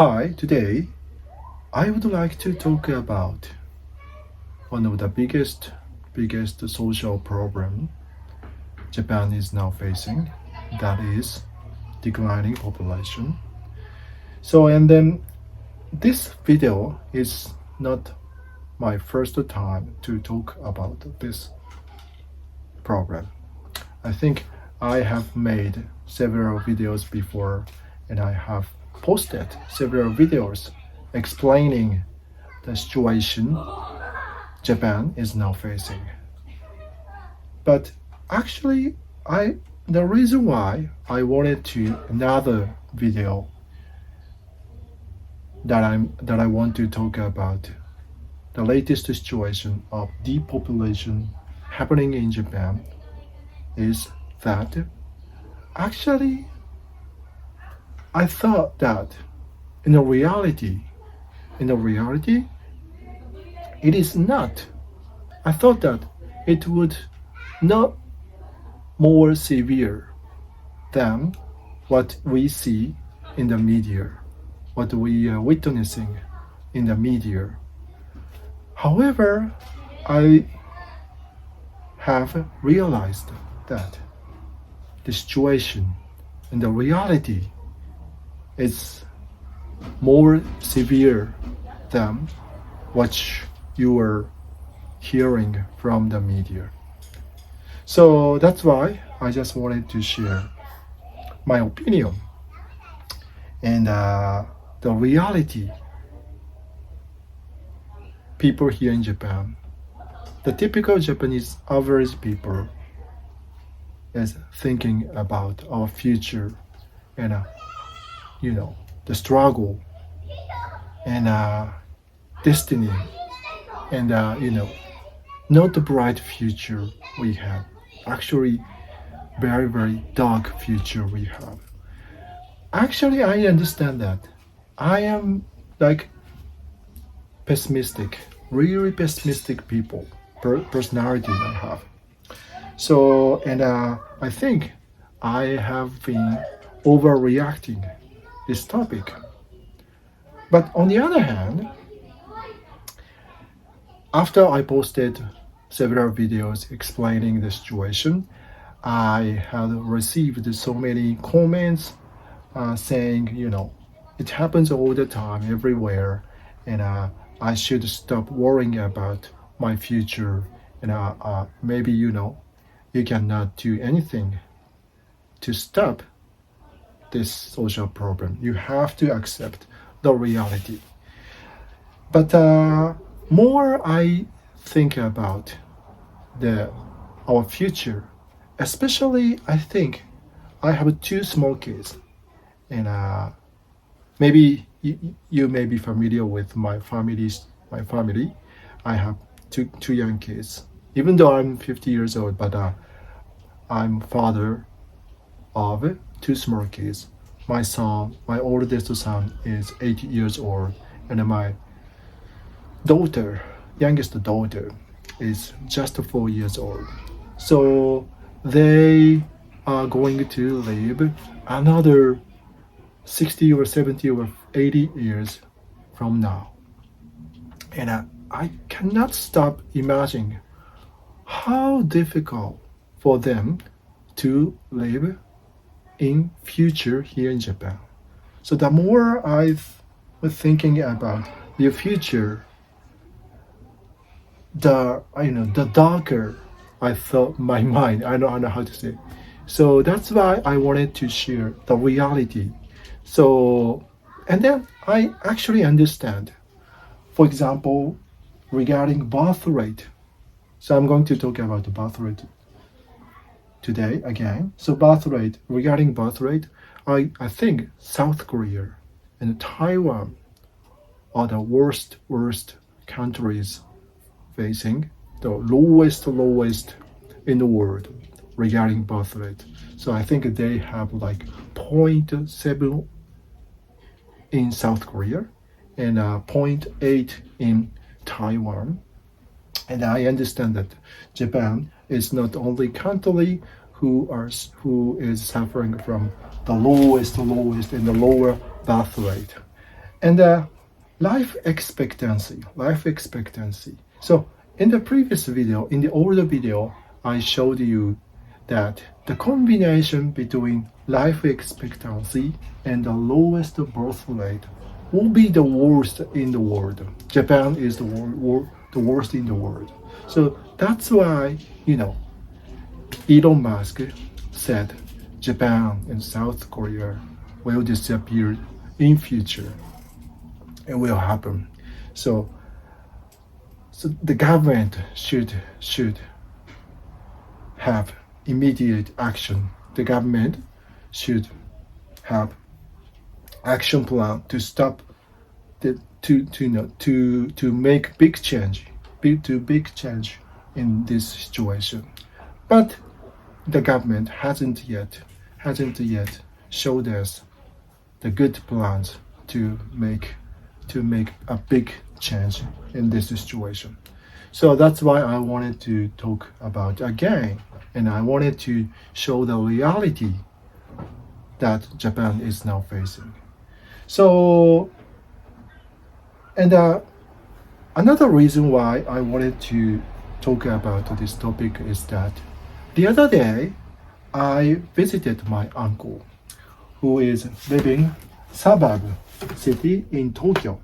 Hi, today I would like to talk about one of the biggest social problem Japan is now facing, that is declining population. And then this video is not my first time to talk about this problem. I think I have made several videos before and I have posted several videos explaining the situation Japan is now facing. But actually, the reason why I wanted to another video that I want to talk about the latest situation of depopulation happening in Japan is that actually I thought that in the reality, it is not. I thought that it would not more severe than what we see in the media, what we are witnessing in the media. However, I have realized that the situation and the reality is more severe than what you are hearing from the media. So that's why I just wanted to share my opinion and the reality people here in Japan. The typical Japanese average people is thinking about our future and the struggle and destiny and not the bright future we have. Actually, very dark future we have. Actually, I understand that. I am like pessimistic, really pessimistic personality I have. So, and I think I have been overreacting this topic. But on the other hand, after I posted several videos explaining the situation, I had received so many comments saying, it happens all the time, everywhere, and I should stop worrying about my future, and maybe, you cannot do anything to stop this social problem. You have to accept the reality. But more I think about our future, especially I think I have two small kids, and maybe you may be familiar with my family. I have two young kids. Even though I'm 50 years old, but I'm father of two small kids. My oldest son is 8 years old, and my youngest daughter, is just 4 years old. So they are going to live another 60 or 70 or 80 years from now. And I cannot stop imagining how difficult for them to live in future here in Japan. So the more I was thinking about the future, the darker I thought my mind. I don't know how to say. So that's why I wanted to share the reality. So, and then I actually understand. For example, regarding birth rate. So I'm going to talk about the birth rate today again. So regarding birth rate, I think South Korea and Taiwan are the worst countries facing the lowest in the world regarding birth rate. So I think they have like 0.7 in South Korea and 0.8 in Taiwan. And I understand that Japan is not only country who is suffering from the lowest and the lower birth rate. And life expectancy. So in the previous video, in the older video, I showed you that the combination between life expectancy and the lowest birth rate will be the worst in the world. Japan is the worst in the world. So that's why, Elon Musk said Japan and South Korea will disappear in future. It will happen. So the government should have immediate action. The government should have action plan to stop to make big change in this situation. But the government hasn't yet showed us the good plans to make a big change in this situation. So that's why I wanted to talk about again, and I wanted to show the reality that Japan is now facing. So, and another reason why I wanted to talk about this topic is that the other day I visited my uncle who is living suburb city in Tokyo,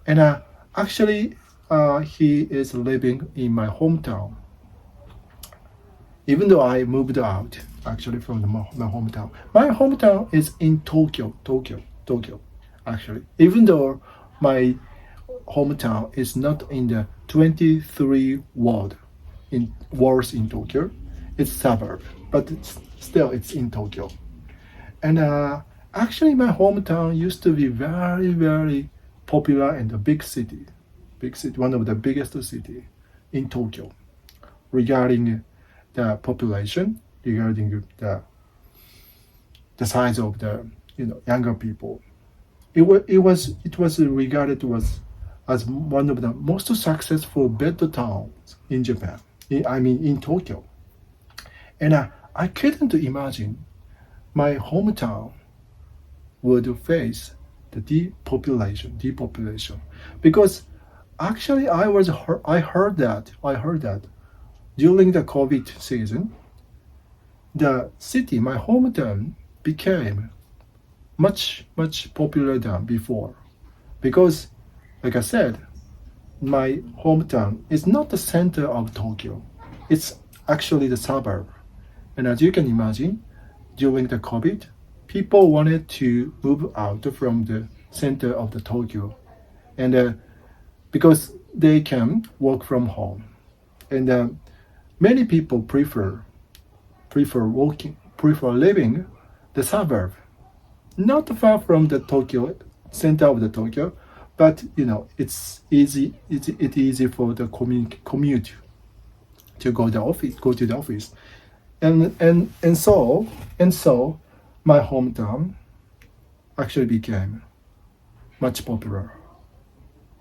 and actually he is living in my hometown, even though I moved out actually from my hometown. My hometown is in Tokyo actually, even though my hometown is not in the 23 wards in Tokyo. It's suburb, but it's in Tokyo. And actually my hometown used to be very, very popular and a big city, one of the biggest city in Tokyo regarding the population, regarding the size of the younger people. It was regarded as one of the most successful better towns in Japan. In Tokyo. And I couldn't imagine my hometown would face the depopulation, because actually I heard that during the COVID season, the city, my hometown, became much popular than before, because like I said, my hometown is not the center of Tokyo. It's actually the suburb. And as you can imagine, during the COVID, people wanted to move out from the center of the Tokyo, and because they can work from home, and many people prefer living the suburb, not far from the Tokyo center of the Tokyo, but it's easy for the commute to go to the office, and so my hometown actually became much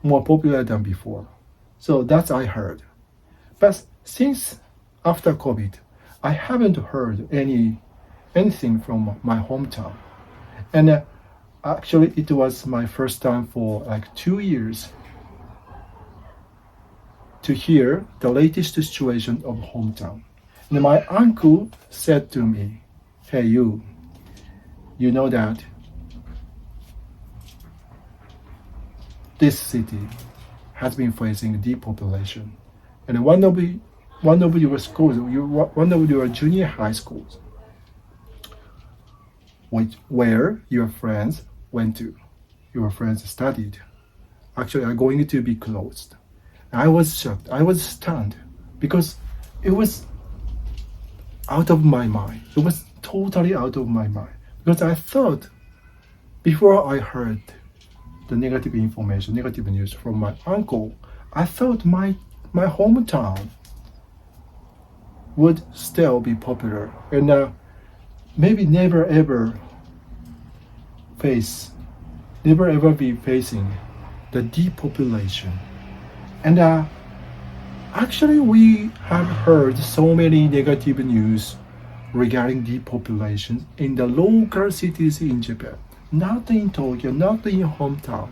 more popular than before. So that's I heard. But since after COVID, I haven't heard anything from my hometown, and actually it was my first time for like 2 years to hear the latest situation of hometown. And my uncle said to me, "Hey, you know that this city has been facing depopulation, and one of your schools, one of your junior high schools, where your friends went to, your friends studied, actually are going to be closed." I was shocked. I was stunned, because it was out of my mind. It was totally out of my mind, because I thought, before I heard the negative news from my uncle, I thought my hometown would still be popular, and maybe never ever be facing the depopulation. And actually we have heard so many negative news regarding depopulation in the local cities in Japan. not in Tokyo, not in hometown,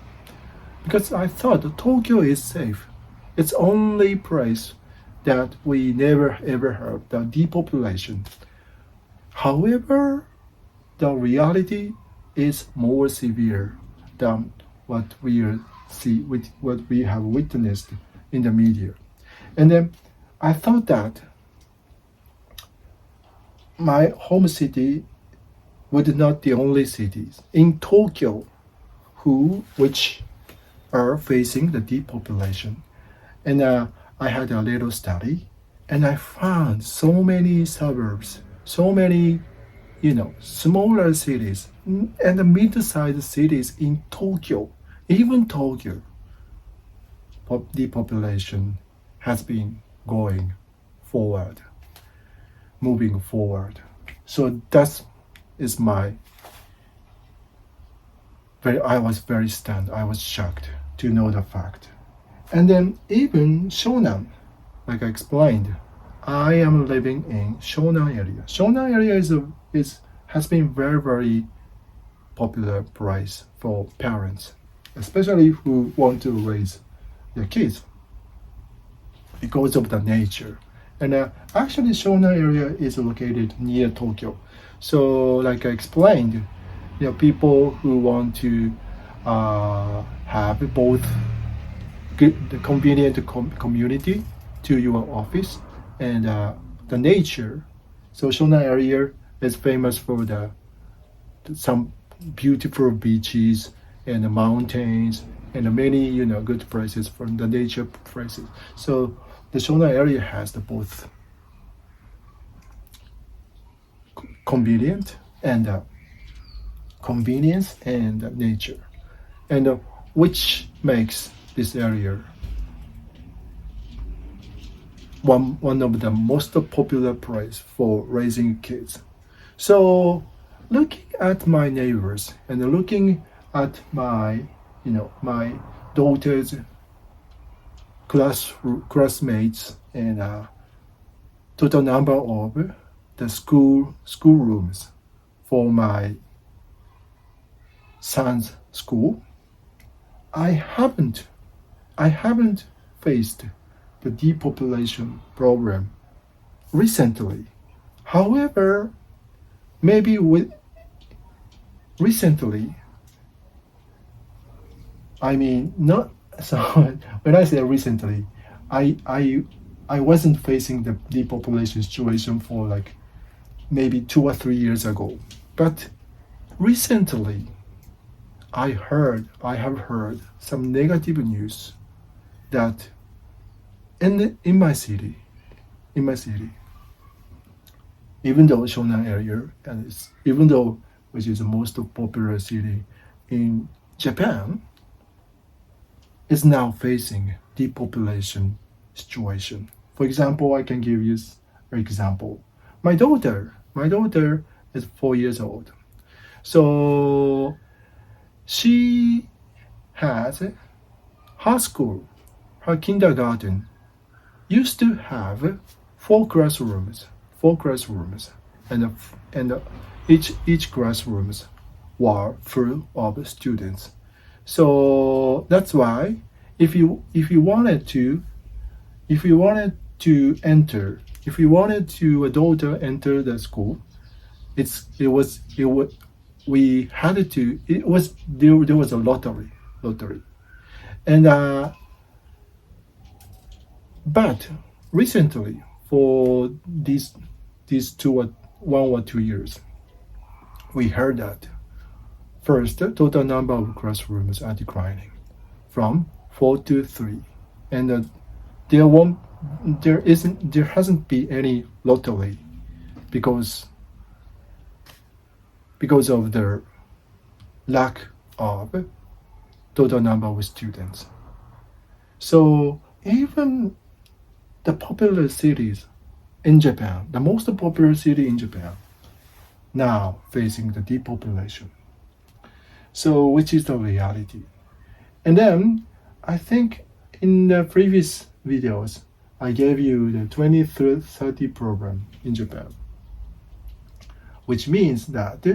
because I thought Tokyo is safe. It's only place that we never ever heard the depopulation. However, the reality is more severe than what we see with what we have witnessed in the media. And then I thought that my home city was not the only cities in Tokyo which are facing the depopulation. And I had a little study, and I found so many suburbs, so many, smaller cities and the mid-sized cities in Tokyo, even Tokyo, depopulation has been going forward, moving forward. So that is I was very stunned. I was shocked to know the fact. And then even Shonan, like I explained, I am living in Shonan area. Shonan area has been very, very popular place for parents, especially who want to raise their kids because of the nature. And actually, Shonan area is located near Tokyo. So, like I explained, people who want to have both the convenient community to your office and the nature. So Shonan area is famous for some beautiful beaches and the mountains and many good places from the nature places. So the Shonan area has the both convenient and convenience and nature, and which makes this area one of the most popular place for raising kids. So looking at my neighbors and looking at my daughter's classmates and total number of the schoolrooms for my son's school, I haven't faced the depopulation problem recently. However, maybe recently, I mean not so. When I say recently, I wasn't facing the depopulation situation for like maybe 2 or 3 years ago, but recently I have heard some negative news that in my city, even though Shonan area even though which is the most popular city in Japan, is now facing depopulation situation. For example, I can give you an example. My daughter is 4 years old, so she has her school, her kindergarten used to have four classrooms, and each classrooms were full of students. So that's why if you wanted to a daughter enter the school, there was a lottery, and but recently for these 1 or 2 years, we heard that first the total number of classrooms are declining from 4 to 3, and there hasn't been any lottery because of the lack of total number of students. So even the popular cities in Japan, the most popular city in Japan, now facing the depopulation. So which is the reality. And then I think in the previous videos, I gave you the 2030 program in Japan, which means that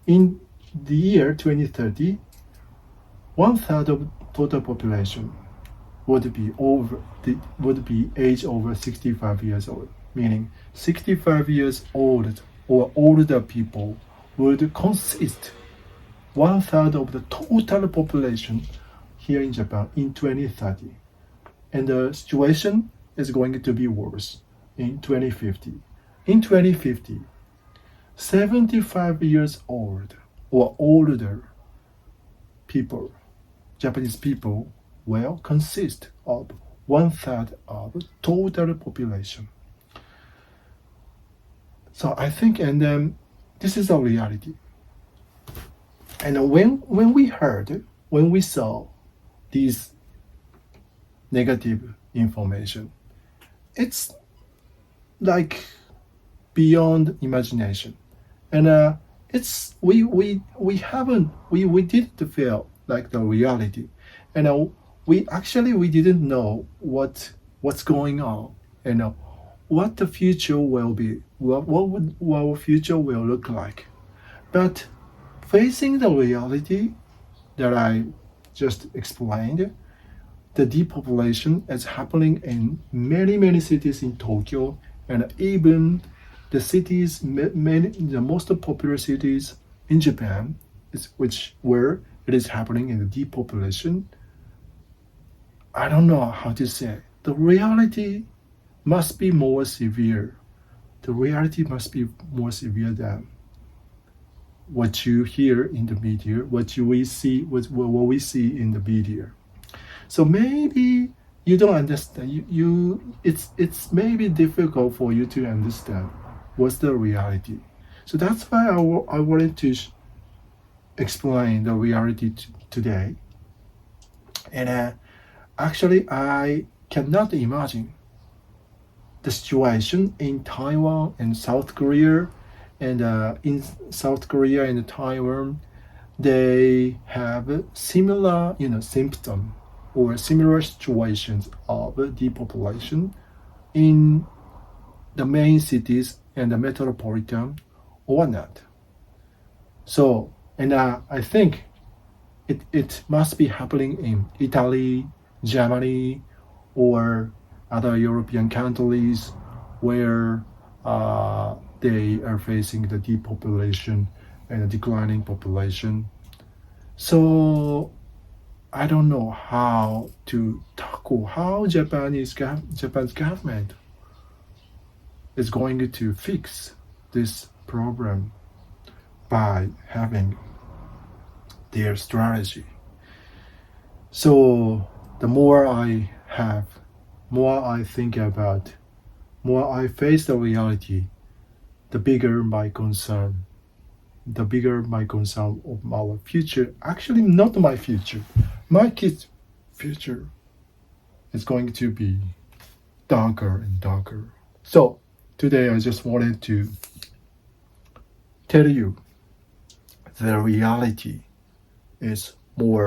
in the year 2030, 1/3 of total population would be age over 65 years old, meaning 65 years old or older people would consist 1/3 of the total population here in Japan in 2030. And the situation is going to be worse in 2050. In 2050, 75 years old or older people, Japanese people, will consist of 1/3 of total population. So I think, and then this is a reality. And when we saw these negative information, it's like beyond imagination. And we didn't feel like the reality. And we didn't know what's going on, and what the future will be, what our future will look like. But facing the reality that I just explained, the depopulation is happening in many cities in Tokyo, and even the cities, the most popular cities in Japan, where it is happening in the depopulation. I don't know how to say. The reality must be more severe. The reality must be more severe than what you hear in the media, what we see in the media. So maybe you don't understand. It's maybe difficult for you to understand what's the reality. So that's why I wanted to explain the reality today. And actually, I cannot imagine the situation in Taiwan and South Korea. And in South Korea and Taiwan, they have similar, symptoms or similar situations of depopulation in the main cities and the metropolitan or not. So, and I think it must be happening in Italy, Germany, or other European countries where they are facing the depopulation and a declining population. So I don't know how to tackle how Japan's government is going to fix this problem by having their strategy. So the more I think about, more I face the reality, the bigger my concern of our future. Actually, not my future. My kids' future is going to be darker and darker. So today I just wanted to tell you the reality is more